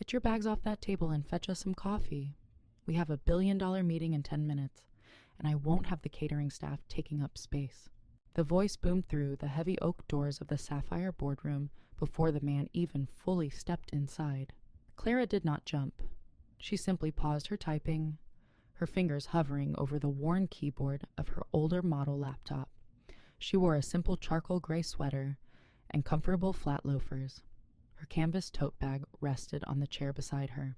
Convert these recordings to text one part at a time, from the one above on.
Get your bags off that table and fetch us some coffee. We have a $1 billion meeting in 10 minutes, and I won't have the catering staff taking up space. The voice boomed through the heavy oak doors of the sapphire boardroom before the man even fully stepped inside. Clara did not jump. She simply paused her typing, her fingers hovering over the worn keyboard of her older model laptop. She wore a simple charcoal gray sweater and comfortable flat loafers. Her canvas tote bag rested on the chair beside her.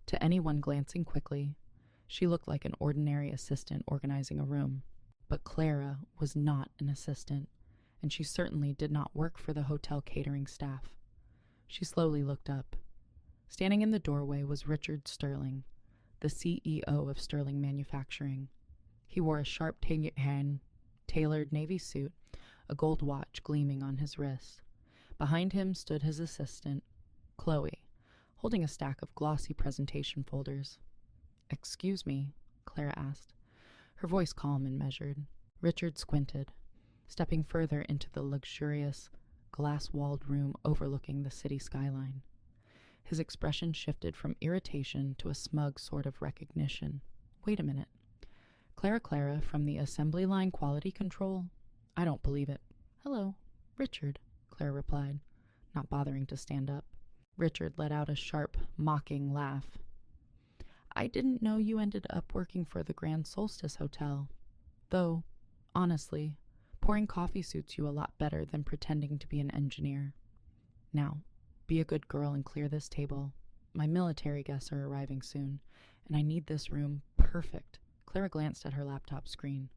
To anyone glancing quickly, she looked like an ordinary assistant organizing a room. But Clara was not an assistant, and she certainly did not work for the hotel catering staff. She slowly looked up. Standing in the doorway was Richard Sterling, the CEO of Sterling Manufacturing. He wore a sharp tailored navy suit, a gold watch gleaming on his wrist. Behind him stood his assistant, Chloe, holding a stack of glossy presentation folders. "Excuse me," Clara asked, her voice calm and measured. Richard squinted, stepping further into the luxurious, glass-walled room overlooking the city skyline. His expression shifted from irritation to a smug sort of recognition. "Wait a minute. Clara from the assembly line quality control? I don't believe it." "Hello, Richard," Clara replied, not bothering to stand up. Richard let out a sharp, mocking laugh. "I didn't know you ended up working for the Grand Solstice Hotel. Though, honestly, pouring coffee suits you a lot better than pretending to be an engineer. Now, be a good girl and clear this table. My military guests are arriving soon, and I need this room perfect." Clara glanced at her laptop screen,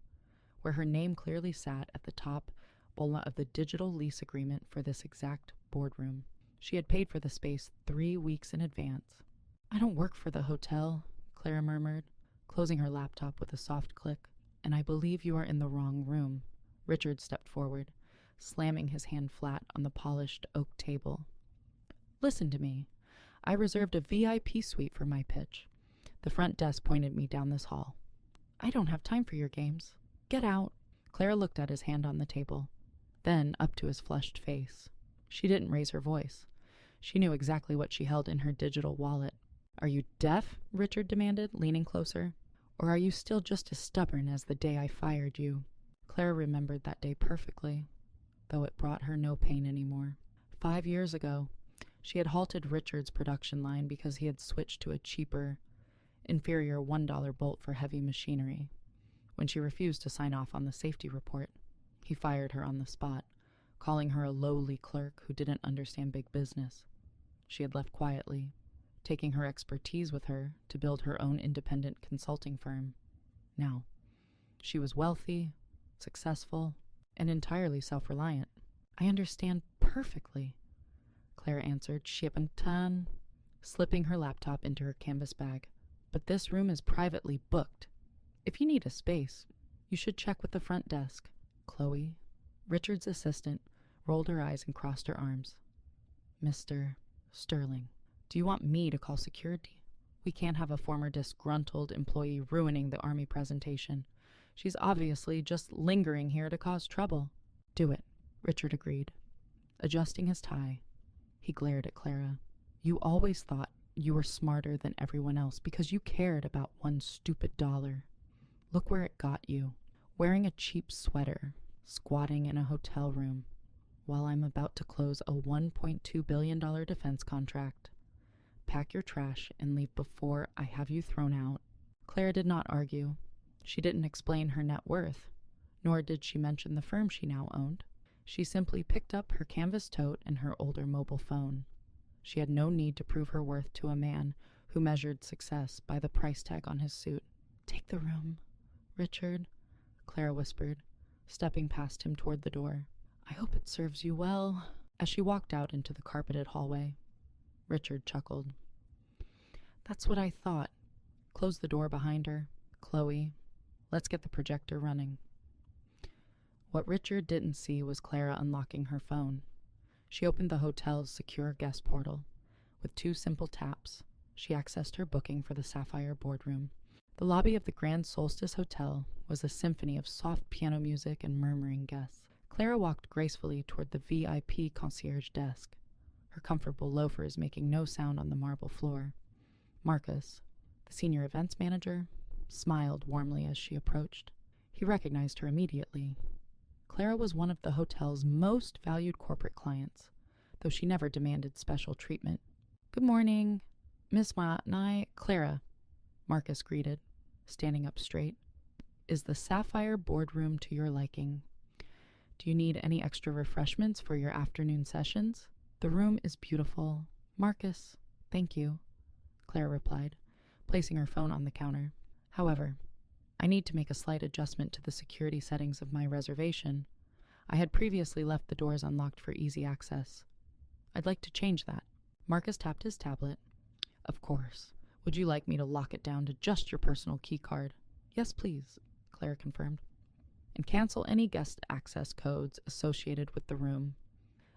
where her name clearly sat at the top of the digital lease agreement for this exact boardroom. She had paid for the space 3 weeks in advance. "I don't work for the hotel," Clara murmured, closing her laptop with a soft click. "And I believe you are in the wrong room." Richard stepped forward, slamming his hand flat on the polished oak table. "Listen to me. I reserved a VIP suite for my pitch. The front desk pointed me down this hall. I don't have time for your games. Get out." Clara looked at his hand on the table, then up to his flushed face. She didn't raise her voice. She knew exactly what she held in her digital wallet. "Are you deaf?" Richard demanded, leaning closer. "Or are you still just as stubborn as the day I fired you?" Clara remembered that day perfectly, though it brought her no pain anymore. 5 years ago, she had halted Richard's production line because he had switched to a cheaper, inferior $1 bolt for heavy machinery. When she refused to sign off on the safety report, he fired her on the spot, calling her a lowly clerk who didn't understand big business. She had left quietly, taking her expertise with her to build her own independent consulting firm. Now, she was wealthy, successful, and entirely self-reliant. "I understand perfectly," Claire answered, slipping her laptop into her canvas bag. "But this room is privately booked. If you need a space, you should check with the front desk." Chloe, Richard's assistant, rolled her eyes and crossed her arms. "Mr. Sterling, do you want me to call security? We can't have a former disgruntled employee ruining the Army presentation. She's obviously just lingering here to cause trouble." "Do it," Richard agreed. Adjusting his tie, he glared at Clara. "You always thought you were smarter than everyone else because you cared about one stupid dollar. Look where it got you. Wearing a cheap sweater, squatting in a hotel room, while I'm about to close a $1.2 billion defense contract. Pack your trash and leave before I have you thrown out." Clara did not argue. She didn't explain her net worth, nor did she mention the firm she now owned. She simply picked up her canvas tote and her older mobile phone. She had no need to prove her worth to a man who measured success by the price tag on his suit. "Take the room, Richard," Clara whispered, stepping past him toward the door. "I hope it serves you well." As she walked out into the carpeted hallway, Richard chuckled. "That's what I thought." Closed the door behind her. "Chloe, let's get the projector running." What Richard didn't see was Clara unlocking her phone. She opened the hotel's secure guest portal. With 2 simple taps, she accessed her booking for the Sapphire Boardroom. The lobby of the Grand Solstice Hotel was a symphony of soft piano music and murmuring guests. Clara walked gracefully toward the VIP concierge desk. her comfortable loafers making no sound on the marble floor. Marcus, the senior events manager, smiled warmly as she approached. He recognized her immediately. Clara was one of the hotel's most valued corporate clients, though she never demanded special treatment. "Good morning, Miss Clara," Marcus greeted, standing up straight. "Is the Sapphire boardroom to your liking? Do you need any extra refreshments for your afternoon sessions? The room is beautiful." "Marcus, thank you," Clara replied, placing her phone on the counter. "However, I need to make a slight adjustment to the security settings of my reservation. I had previously left the doors unlocked for easy access. I'd like to change that." Marcus tapped his tablet. "Of course. Would you like me to lock it down to just your personal key card?" "Yes, please," Clara confirmed. "And cancel any guest access codes associated with the room.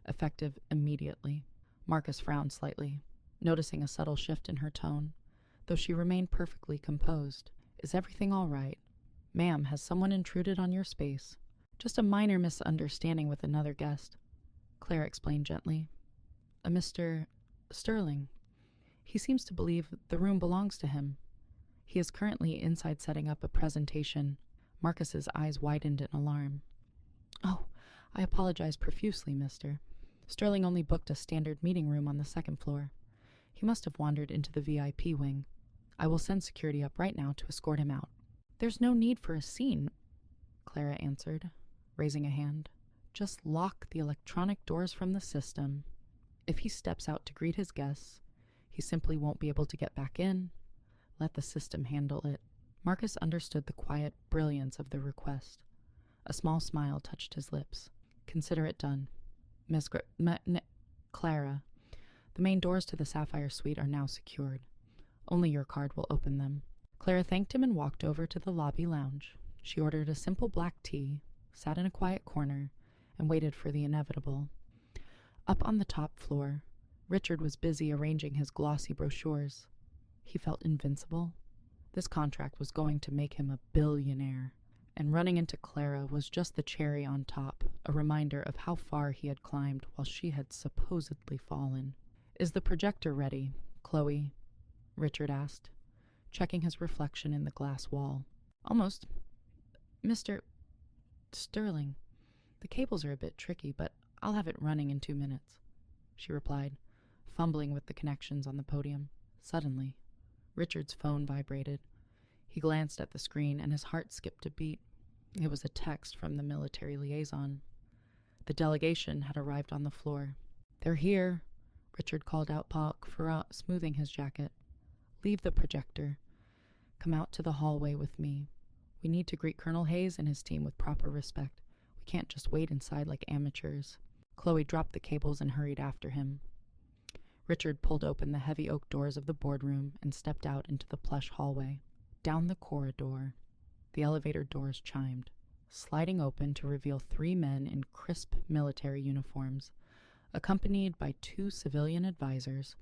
Effective immediately." Marcus frowned slightly, noticing a subtle shift in her tone, though she remained perfectly composed. "Is everything all right? Ma'am, has someone intruded on your space?" "Just a minor misunderstanding with another guest," Clara explained gently. "A Mr. Sterling. He seems to believe the room belongs to him. He is currently inside setting up a presentation." Marcus's eyes widened in alarm. "Oh, I apologize profusely, mister. Sterling only booked a standard meeting room on the second floor. He must have wandered into the VIP wing. I will send security up right now to escort him out." "There's no need for a scene," Clara answered, raising a hand. "Just lock the electronic doors from the system. If he steps out to greet his guests, he simply won't be able to get back in. Let the system handle it." Marcus understood the quiet brilliance of the request. A small smile touched his lips. "Consider it done. Miss Clara, the main doors to the Sapphire Suite are now secured. Only your card will open them." Clara thanked him and walked over to the lobby lounge. She ordered a simple black tea, sat in a quiet corner, and waited for the inevitable. Up on the top floor, Richard was busy arranging his glossy brochures. He felt invincible. This contract was going to make him a billionaire, and running into Clara was just the cherry on top, a reminder of how far he had climbed while she had supposedly fallen. "Is the projector ready, Chloe?" Richard asked, checking his reflection in the glass wall. "Almost. Mr. Sterling, the cables are a bit tricky, but I'll have it running in 2 minutes," she replied, fumbling with the connections on the podium. Suddenly, Richard's phone vibrated. He glanced at the screen, and his heart skipped a beat. It was a text from the military liaison. The delegation had arrived on the floor. "They're here," Richard called out, smoothing his jacket. "Leave the projector. Come out to the hallway with me. We need to greet Colonel Hayes and his team with proper respect. We can't just wait inside like amateurs." Chloe dropped the cables and hurried after him. Richard pulled open the heavy oak doors of the boardroom and stepped out into the plush hallway. Down the corridor, the elevator doors chimed, sliding open to reveal 3 men in crisp military uniforms, accompanied by 2 civilian advisors.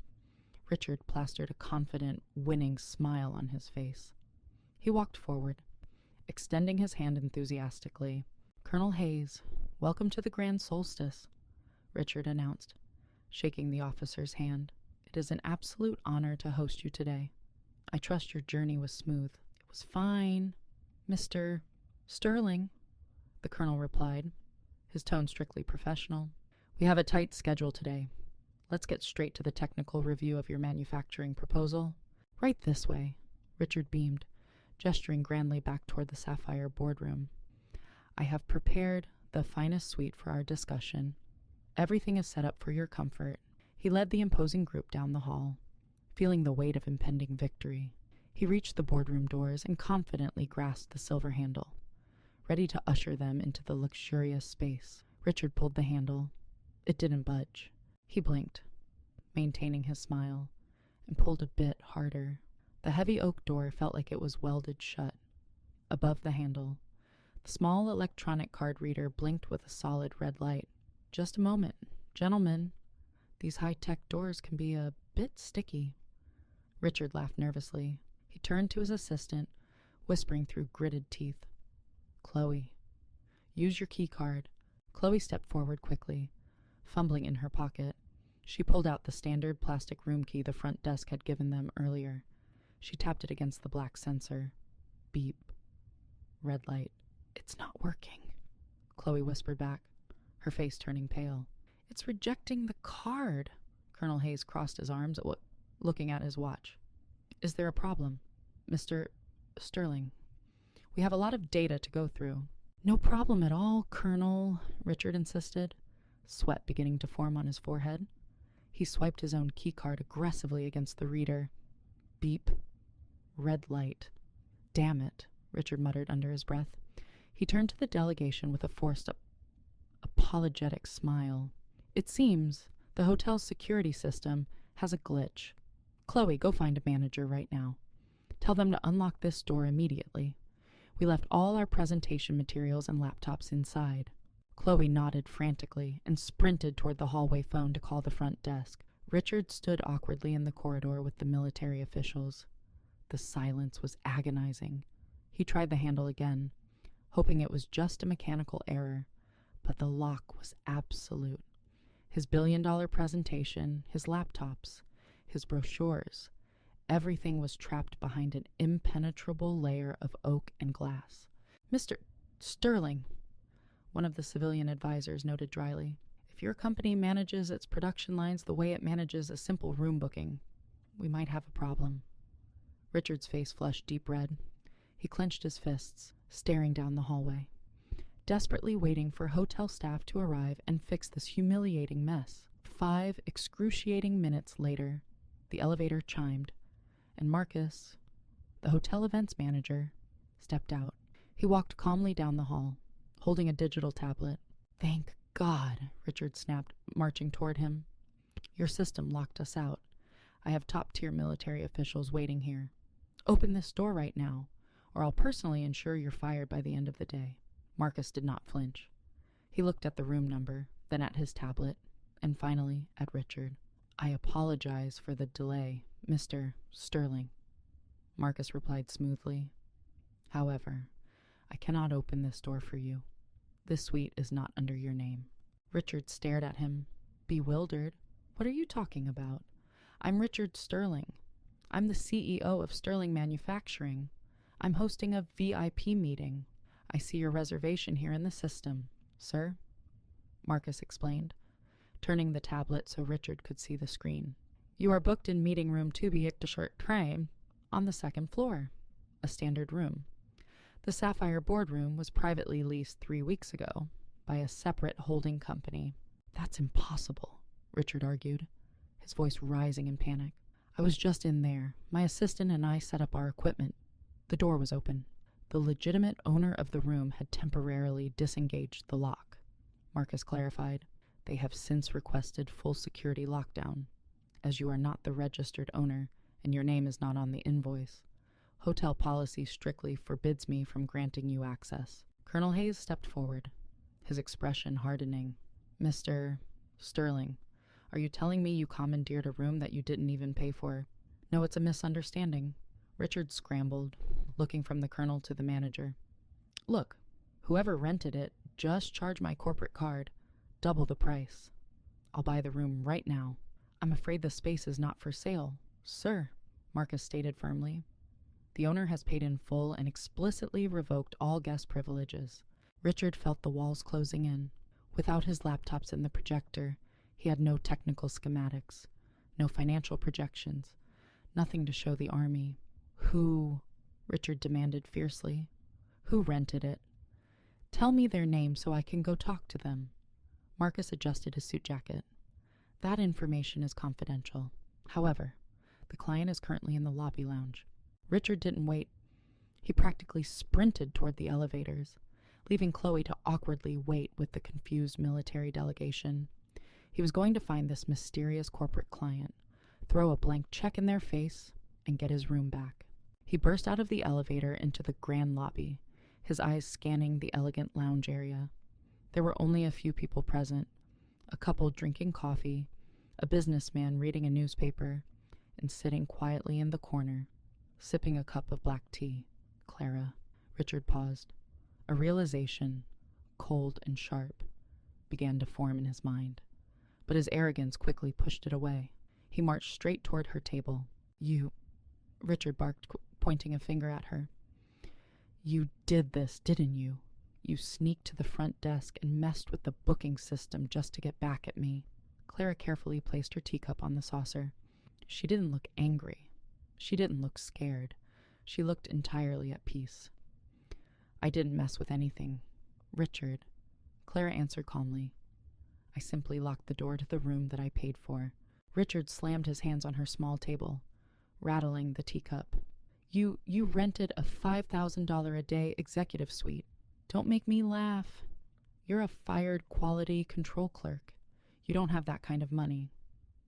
Richard plastered a confident, winning smile on his face. He walked forward, extending his hand enthusiastically. "Colonel Hayes, welcome to the Grand Solstice," Richard announced, shaking the officer's hand. "It is an absolute honor to host you today. I trust your journey was smooth." "It was fine, Mr. Sterling," the colonel replied, his tone strictly professional. "We have a tight schedule today. Let's get straight to the technical review of your manufacturing proposal." "Right this way," Richard beamed, gesturing grandly back toward the Sapphire boardroom. "I have prepared the finest suite for our discussion. Everything is set up for your comfort." He led the imposing group down the hall, feeling the weight of impending victory. He reached the boardroom doors and confidently grasped the silver handle, ready to usher them into the luxurious space. Richard pulled the handle. It didn't budge. He blinked, maintaining his smile, and pulled a bit harder. The heavy oak door felt like it was welded shut. Above the handle, the small electronic card reader blinked with a solid red light. "Just a moment, gentlemen. These high-tech doors can be a bit sticky." Richard laughed nervously. He turned to his assistant, whispering through gritted teeth, "Chloe, use your key card." Chloe stepped forward quickly, fumbling in her pocket. She pulled out the standard plastic room key the front desk had given them earlier. She tapped it against the black sensor. Beep. Red light. "It's not working," Chloe whispered back, her face turning pale. "It's rejecting the card." Colonel Hayes crossed his arms, looking at his watch. "Is there a problem, Mr. Sterling? We have a lot of data to go through." "No problem at all, Colonel," Richard insisted, sweat beginning to form on his forehead. He swiped his own keycard aggressively against the reader. Beep. Red light. "Damn it," Richard muttered under his breath. He turned to the delegation with a forced, apologetic smile. "It seems the hotel's security system has a glitch. Chloe, go find a manager right now. Tell them to unlock this door immediately. We left all our presentation materials and laptops inside." Chloe nodded frantically and sprinted toward the hallway phone to call the front desk. Richard stood awkwardly in the corridor with the military officials. The silence was agonizing. He tried the handle again, hoping it was just a mechanical error, but the lock was absolute. His billion-dollar presentation, his laptops, his brochures, everything was trapped behind an impenetrable layer of oak and glass. "Mr. Sterling," one of the civilian advisors noted dryly, "if your company manages its production lines the way it manages a simple room booking, we might have a problem." Richard's face flushed deep red. He clenched his fists, staring down the hallway, desperately waiting for hotel staff to arrive and fix this humiliating mess. 5 excruciating minutes later, the elevator chimed, and Marcus, the hotel events manager, stepped out. He walked calmly down the hall, holding a digital tablet. "Thank God," Richard snapped, marching toward him. "Your system locked us out. I have top-tier military officials waiting here. Open this door right now, or I'll personally ensure you're fired by the end of the day." Marcus did not flinch. He looked at the room number, then at his tablet, and finally at Richard. "I apologize for the delay, Mr. Sterling," Marcus replied smoothly. "However, I cannot open this door for you. This suite is not under your name." Richard stared at him, bewildered. "What are you talking about? I'm Richard Sterling. I'm the CEO of Sterling Manufacturing. I'm hosting a VIP meeting. I see your reservation here in the system, sir," Marcus explained, turning the tablet so Richard could see the screen. "You are booked in meeting room 2B on the 2nd floor, a standard room. The Sapphire boardroom was privately leased 3 weeks ago by a separate holding company." "That's impossible," Richard argued, his voice rising in panic. "I was just in there. My assistant and I set up our equipment. The door was open." "The legitimate owner of the room had temporarily disengaged the lock," Marcus clarified. "They have since requested full security lockdown. As you are not the registered owner and your name is not on the invoice, hotel policy strictly forbids me from granting you access." Colonel Hayes stepped forward, his expression hardening. "Mr. Sterling, are you telling me you commandeered a room that you didn't even pay for?" "No, it's a misunderstanding." Richard scrambled, looking from the colonel to the manager. "Look, whoever rented it just charged my corporate card double the price. I'll buy the room right now." "I'm afraid the space is not for sale, sir," Marcus stated firmly. "The owner has paid in full and explicitly revoked all guest privileges." Richard felt the walls closing in. Without his laptops and the projector, he had no technical schematics, no financial projections, nothing to show the army. "Who?" Richard demanded fiercely. "Who rented it? Tell me their name so I can go talk to them." Marcus adjusted his suit jacket. "That information is confidential. However, the client is currently in the lobby lounge." Richard didn't wait. He practically sprinted toward the elevators, leaving Chloe to awkwardly wait with the confused military delegation. He was going to find this mysterious corporate client, throw a blank check in their face, and get his room back. He burst out of the elevator into the grand lobby, his eyes scanning the elegant lounge area. There were only a few people present, a couple drinking coffee, a businessman reading a newspaper, and sitting quietly in the corner, sipping a cup of black tea. Clara. Richard paused. A realization, cold and sharp, began to form in his mind. but his arrogance quickly pushed it away. He marched straight toward her table. "You," Richard barked, pointing a finger at her. "You did this, didn't you? You sneaked to the front desk and messed with the booking system just to get back at me." Clara carefully placed her teacup on the saucer. She didn't look angry. She didn't look scared. She looked entirely at peace. "I didn't mess with anything, Richard," Clara answered calmly. "I simply locked the door to the room that I paid for." Richard slammed his hands on her small table, rattling the teacup. You rented a $5,000 a day executive suite. Don't make me laugh. You're a fired quality control clerk. You don't have that kind of money.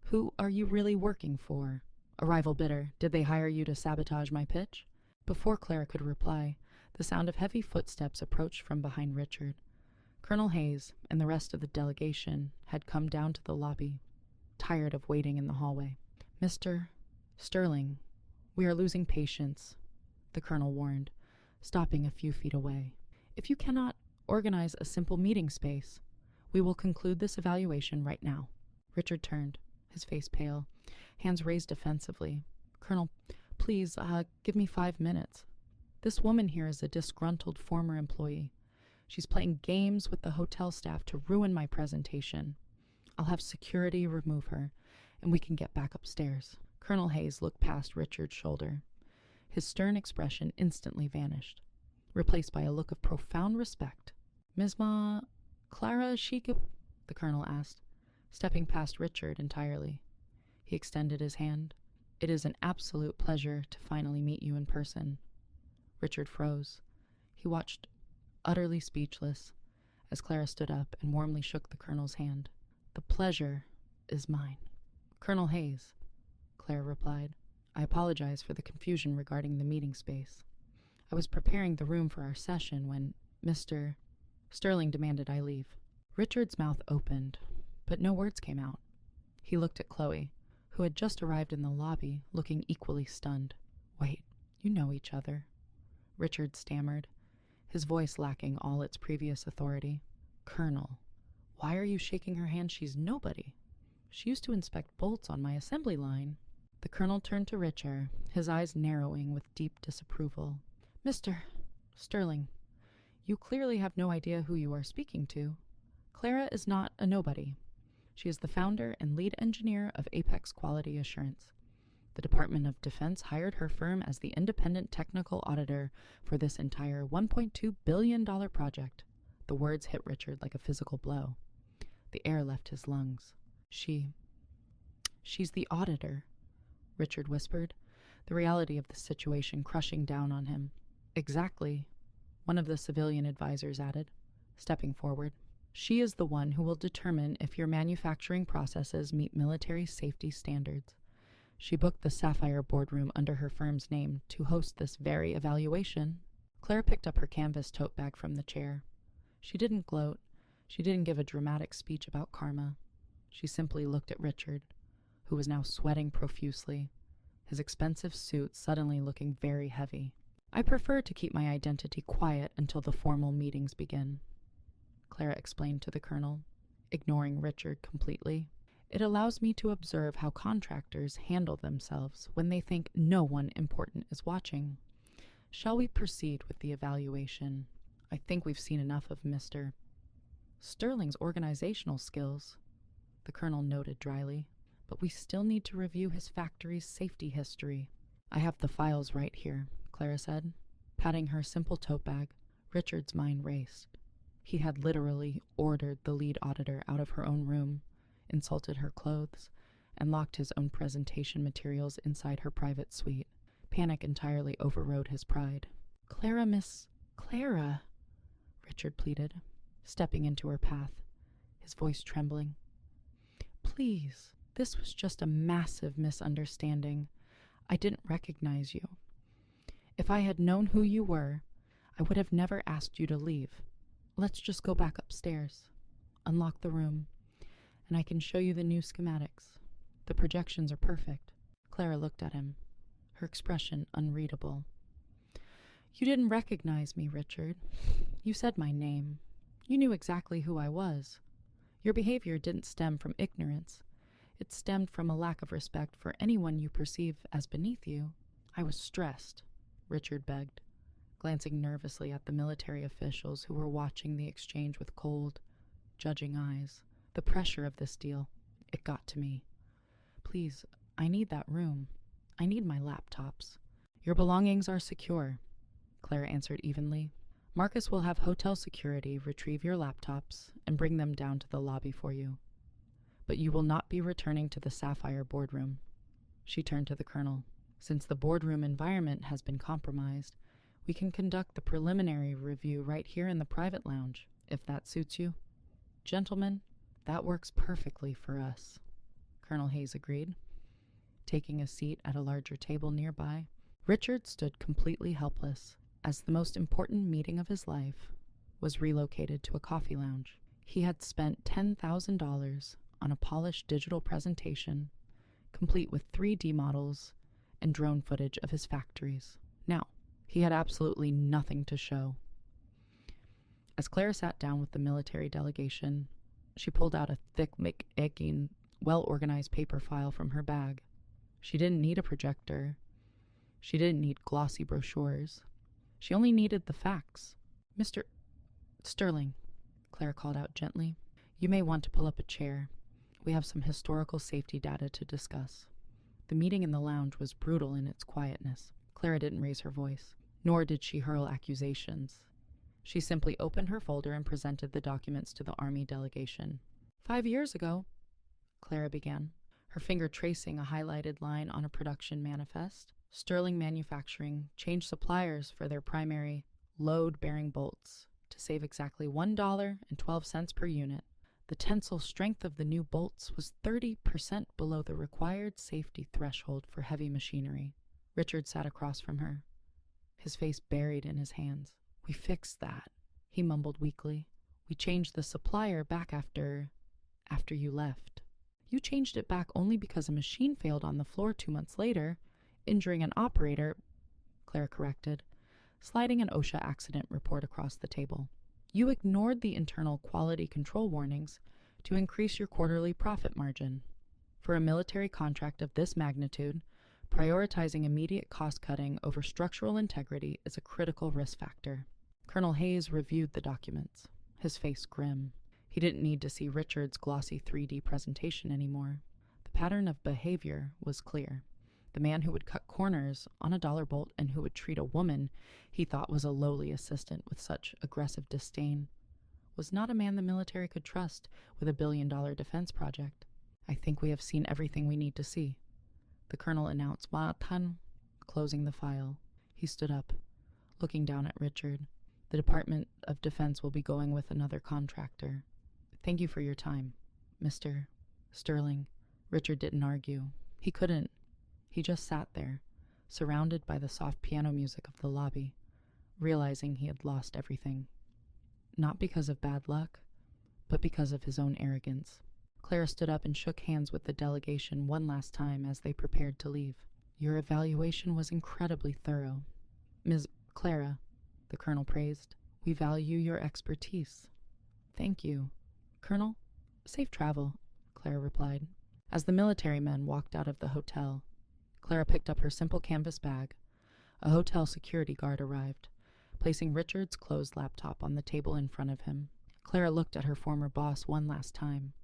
Who are you really working for? A rival bidder. Did they hire you to sabotage my pitch?" Before Clara could reply, the sound of heavy footsteps approached from behind Richard. Colonel Hayes and the rest of the delegation had come down to the lobby, tired of waiting in the hallway. "Mr. Sterling, we are losing patience," the colonel warned, stopping a few feet away. "If you cannot organize a simple meeting space, we will conclude this evaluation right now." Richard turned, his face pale, hands raised defensively. "Colonel, please, give me 5 minutes. This woman here is a disgruntled former employee. She's playing games with the hotel staff to ruin my presentation. I'll have security remove her, and we can get back upstairs." Colonel Hayes looked past Richard's shoulder. His stern expression instantly vanished, replaced by a look of profound respect. "Ms. Clara Sheik?" the colonel asked, stepping past Richard entirely. He extended his hand. "It is an absolute pleasure to finally meet you in person." Richard froze. He watched, utterly speechless, as Clara stood up and warmly shook the colonel's hand. "The pleasure is mine." "Colonel Hayes," Clara replied, "I apologize for the confusion regarding the meeting space. I was preparing the room for our session when Mr. Sterling demanded I leave." Richard's mouth opened, but no words came out. He looked at Chloe, who had just arrived in the lobby, looking equally stunned. "Wait, you know each other," Richard stammered, his voice lacking all its previous authority. "Colonel, why are you shaking her hand? She's nobody. She used to inspect bolts on my assembly line." The colonel turned to Richard, his eyes narrowing with deep disapproval. "Mr. Sterling, you clearly have no idea who you are speaking to. Clara is not a nobody. She is the founder and lead engineer of Apex Quality Assurance. The Department of Defense hired her firm as the independent technical auditor for this entire $1.2 billion project." The words hit Richard like a physical blow. The air left his lungs. She's the auditor," Richard whispered, the reality of the situation crushing down on him. "Exactly," one of the civilian advisors added, stepping forward. "She is the one who will determine if your manufacturing processes meet military safety standards. She booked the Sapphire boardroom under her firm's name to host this very evaluation." Clara picked up her canvas tote bag from the chair. She didn't gloat. She didn't give a dramatic speech about karma. She simply looked at Richard, who was now sweating profusely, his expensive suit suddenly looking very heavy. "I prefer to keep my identity quiet until the formal meetings begin," Clara explained to the colonel, ignoring Richard completely. "It allows me to observe how contractors handle themselves when they think no one important is watching. Shall we proceed with the evaluation? I think we've seen enough of Mr. Sterling's organizational skills," the colonel noted dryly, "but we still need to review his factory's safety history." "I have the files right here," Clara said, patting her simple tote bag. Richard's mind raced. He had literally ordered the lead auditor out of her own room, insulted her clothes, and locked his own presentation materials inside her private suite. Panic entirely overrode his pride. "Clara, Miss Clara," Richard pleaded, stepping into her path, his voice trembling. "Please, this was just a massive misunderstanding. I didn't recognize you. If I had known who you were, I would have never asked you to leave. Let's just go back upstairs, unlock the room, and I can show you the new schematics. The projections are perfect." Clara looked at him, her expression unreadable. "You didn't recognize me, Richard. You said my name. You knew exactly who I was. Your behavior didn't stem from ignorance. It stemmed from a lack of respect for anyone you perceive as beneath you. I was stressed, Richard begged, glancing nervously at the military officials who were watching the exchange with cold, judging eyes. The pressure of this deal, it got to me. Please, I need that room. I need my laptops. Your belongings are secure, Claire answered evenly. Marcus will have hotel security retrieve your laptops and bring them down to the lobby for you. But you will not be returning to the Sapphire boardroom. She turned to the colonel. Since the boardroom environment has been compromised, we can conduct the preliminary review right here in the private lounge, if that suits you. Gentlemen, that works perfectly for us, Colonel Hayes agreed. Taking a seat at a larger table nearby, Richard stood completely helpless as the most important meeting of his life was relocated to a coffee lounge. He had spent $10,000 on a polished digital presentation, complete with 3D models and drone footage of his factories. Now, he had absolutely nothing to show. As Claire sat down with the military delegation, she pulled out a thick, aching, well-organized paper file from her bag. She didn't need a projector. She didn't need glossy brochures. She only needed the facts. Mr. Sterling, Claire called out gently, you may want to pull up a chair. We have some historical safety data to discuss. The meeting in the lounge was brutal in its quietness. Clara didn't raise her voice, nor did she hurl accusations. She simply opened her folder and presented the documents to the Army delegation. 5 years ago, Clara began, her finger tracing a highlighted line on a production manifest. Sterling Manufacturing changed suppliers for their primary load-bearing bolts to save exactly $1.12 per unit. The tensile strength of the new bolts was 30% below the required safety threshold for heavy machinery. Richard sat across from her, his face buried in his hands. We fixed that, he mumbled weakly. We changed the supplier back after you left. You changed it back only because a machine failed on the floor 2 months later, injuring an operator, Claire corrected, sliding an OSHA accident report across the table. You ignored the internal quality control warnings to increase your quarterly profit margin. For a military contract of this magnitude, prioritizing immediate cost-cutting over structural integrity is a critical risk factor. Colonel Hayes reviewed the documents, his face grim. He didn't need to see Richard's glossy 3D presentation anymore. The pattern of behavior was clear. The man who would cut corners on a dollar bolt and who would treat a woman he thought was a lowly assistant with such aggressive disdain was not a man the military could trust with a billion-dollar defense project. I think we have seen everything we need to see, the colonel announced, closing the file. He stood up, looking down at Richard. The Department of Defense will be going with another contractor. Thank you for your time, Mr. Sterling. Richard didn't argue. He couldn't. He just sat there, surrounded by the soft piano music of the lobby, realizing he had lost everything. Not because of bad luck, but because of his own arrogance. Clara stood up and shook hands with the delegation one last time as they prepared to leave. Your evaluation was incredibly thorough. Ms. Clara, the colonel praised. We value your expertise. Thank you. Colonel, safe travel, Clara replied. As the military men walked out of the hotel, Clara picked up her simple canvas bag. A hotel security guard arrived, placing Richard's closed laptop on the table in front of him. Clara looked at her former boss one last time.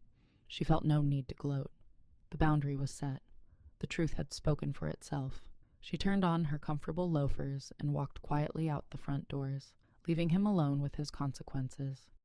She felt no need to gloat. The boundary was set. The truth had spoken for itself. She turned on her comfortable loafers and walked quietly out the front doors, leaving him alone with his consequences.